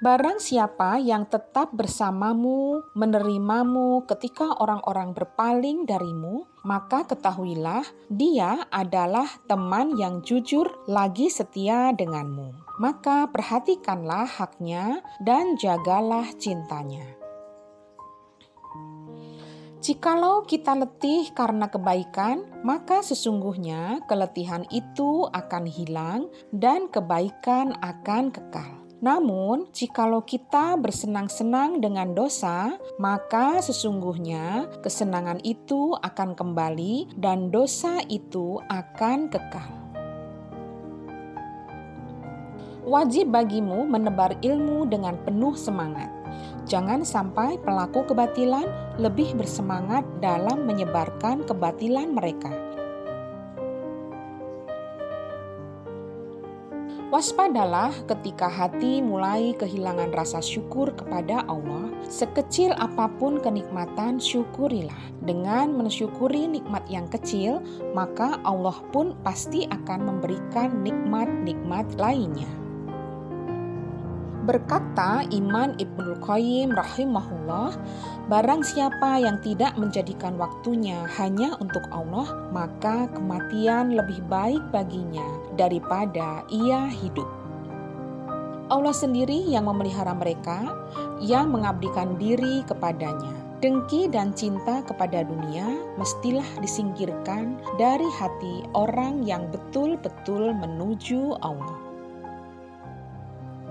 Barang siapa yang tetap bersamamu, menerimamu ketika orang-orang berpaling darimu, maka ketahuilah dia adalah teman yang jujur lagi setia denganmu. Maka perhatikanlah haknya dan jagalah cintanya. Jikalau kita letih karena kebaikan, maka sesungguhnya keletihan itu akan hilang dan kebaikan akan kekal. Namun, jikalau kita bersenang-senang dengan dosa, maka sesungguhnya kesenangan itu akan kembali dan dosa itu akan kekal. Wajib bagimu menebar ilmu dengan penuh semangat. Jangan sampai pelaku kebatilan lebih bersemangat dalam menyebarkan kebatilan mereka. Waspadalah ketika hati mulai kehilangan rasa syukur kepada Allah. Sekecil apapun kenikmatan, syukurilah. Dengan mensyukuri nikmat yang kecil, maka Allah pun pasti akan memberikan nikmat-nikmat lainnya. Berkata Imam Ibnul Qayyim rahimahullah, barang siapa yang tidak menjadikan waktunya hanya untuk Allah, maka kematian lebih baik baginya daripada ia hidup. Allah sendiri yang memelihara mereka, yang mengabdikan diri kepadanya. Dengki dan cinta kepada dunia mestilah disingkirkan dari hati orang yang betul-betul menuju Allah.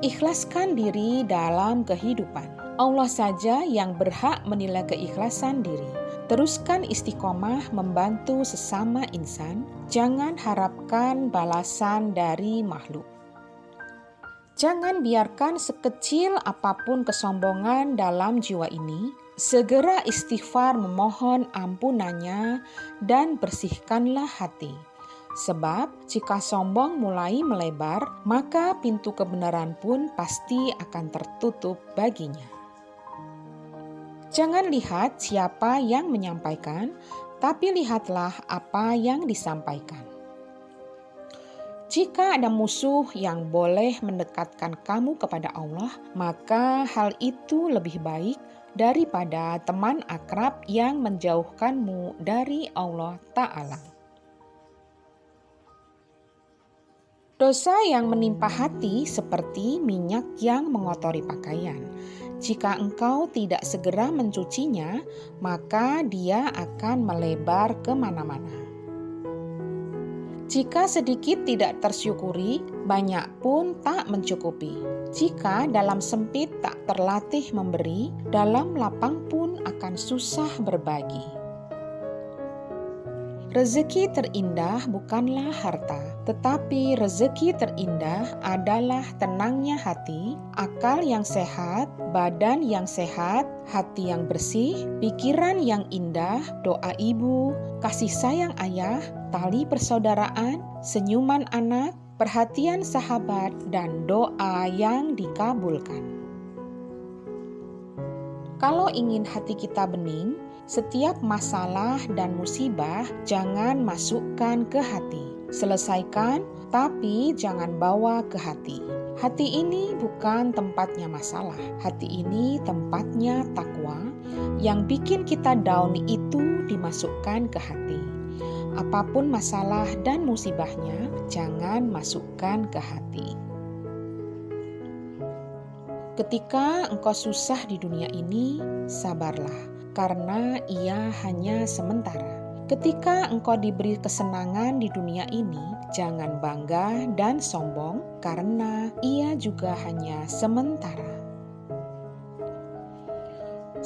Ikhlaskan diri dalam kehidupan. Allah saja yang berhak menilai keikhlasan diri. Teruskan istiqomah membantu sesama insan. Jangan harapkan balasan dari makhluk. Jangan biarkan sekecil apapun kesombongan dalam jiwa ini. Segera istighfar memohon ampunannya dan bersihkanlah hati. Sebab jika sombong mulai melebar, maka pintu kebenaran pun pasti akan tertutup baginya. Jangan lihat siapa yang menyampaikan, tapi lihatlah apa yang disampaikan. Jika ada musuh yang boleh mendekatkan kamu kepada Allah, maka hal itu lebih baik daripada teman akrab yang menjauhkanmu dari Allah Ta'ala. Dosa yang menimpa hati seperti minyak yang mengotori pakaian. Jika engkau tidak segera mencucinya, maka dia akan melebar kemana-mana. Jika sedikit tidak tersyukuri, banyak pun tak mencukupi. Jika dalam sempit tak terlatih memberi, dalam lapang pun akan susah berbagi. Rezeki terindah bukanlah harta, tetapi rezeki terindah adalah tenangnya hati, akal yang sehat, badan yang sehat, hati yang bersih, pikiran yang indah, doa ibu, kasih sayang ayah, tali persaudaraan, senyuman anak, perhatian sahabat, dan doa yang dikabulkan. Kalau ingin hati kita bening, setiap masalah dan musibah jangan masukkan ke hati. Selesaikan, tapi jangan bawa ke hati. Hati ini bukan tempatnya masalah. Hati ini tempatnya takwa. Yang bikin kita down itu dimasukkan ke hati. Apapun masalah dan musibahnya, jangan masukkan ke hati. Ketika engkau susah di dunia ini, sabarlah. Karena ia hanya sementara. Ketika engkau diberi kesenangan di dunia ini, jangan bangga dan sombong karena ia juga hanya sementara.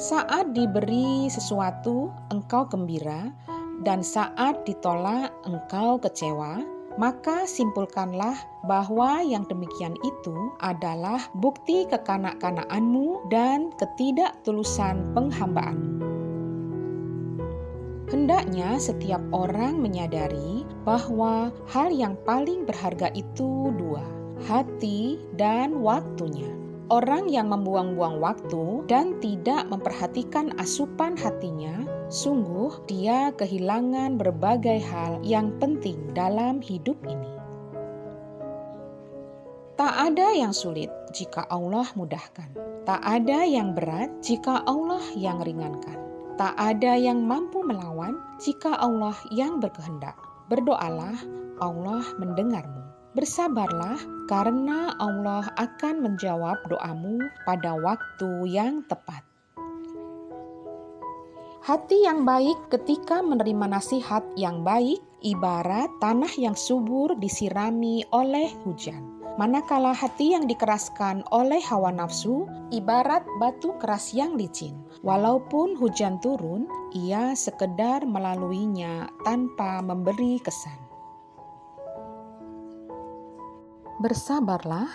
Saat diberi sesuatu, engkau gembira, dan saat ditolak, engkau kecewa, maka simpulkanlah bahwa yang demikian itu adalah bukti kekanak-kanakanmu dan ketidaktulusan penghambaanmu. Hendaknya setiap orang menyadari bahwa hal yang paling berharga itu dua, hati dan waktunya. Orang yang membuang-buang waktu dan tidak memperhatikan asupan hatinya, sungguh dia kehilangan berbagai hal yang penting dalam hidup ini. Tak ada yang sulit jika Allah mudahkan. Tak ada yang berat jika Allah yang ringankan. Tak ada yang mampu melawan jika Allah yang berkehendak. Berdoalah, Allah mendengarmu. Bersabarlah karena Allah akan menjawab doamu pada waktu yang tepat. Hati yang baik ketika menerima nasihat yang baik ibarat tanah yang subur disirami oleh hujan. Manakala hati yang dikeraskan oleh hawa nafsu ibarat batu keras yang licin. Walaupun hujan turun, ia sekedar melaluinya tanpa memberi kesan. Bersabarlah,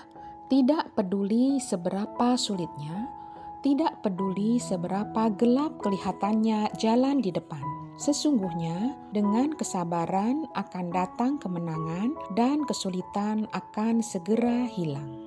tidak peduli seberapa sulitnya, tidak peduli seberapa gelap kelihatannya jalan di depan. Sesungguhnya dengan kesabaran akan datang kemenangan dan kesulitan akan segera hilang.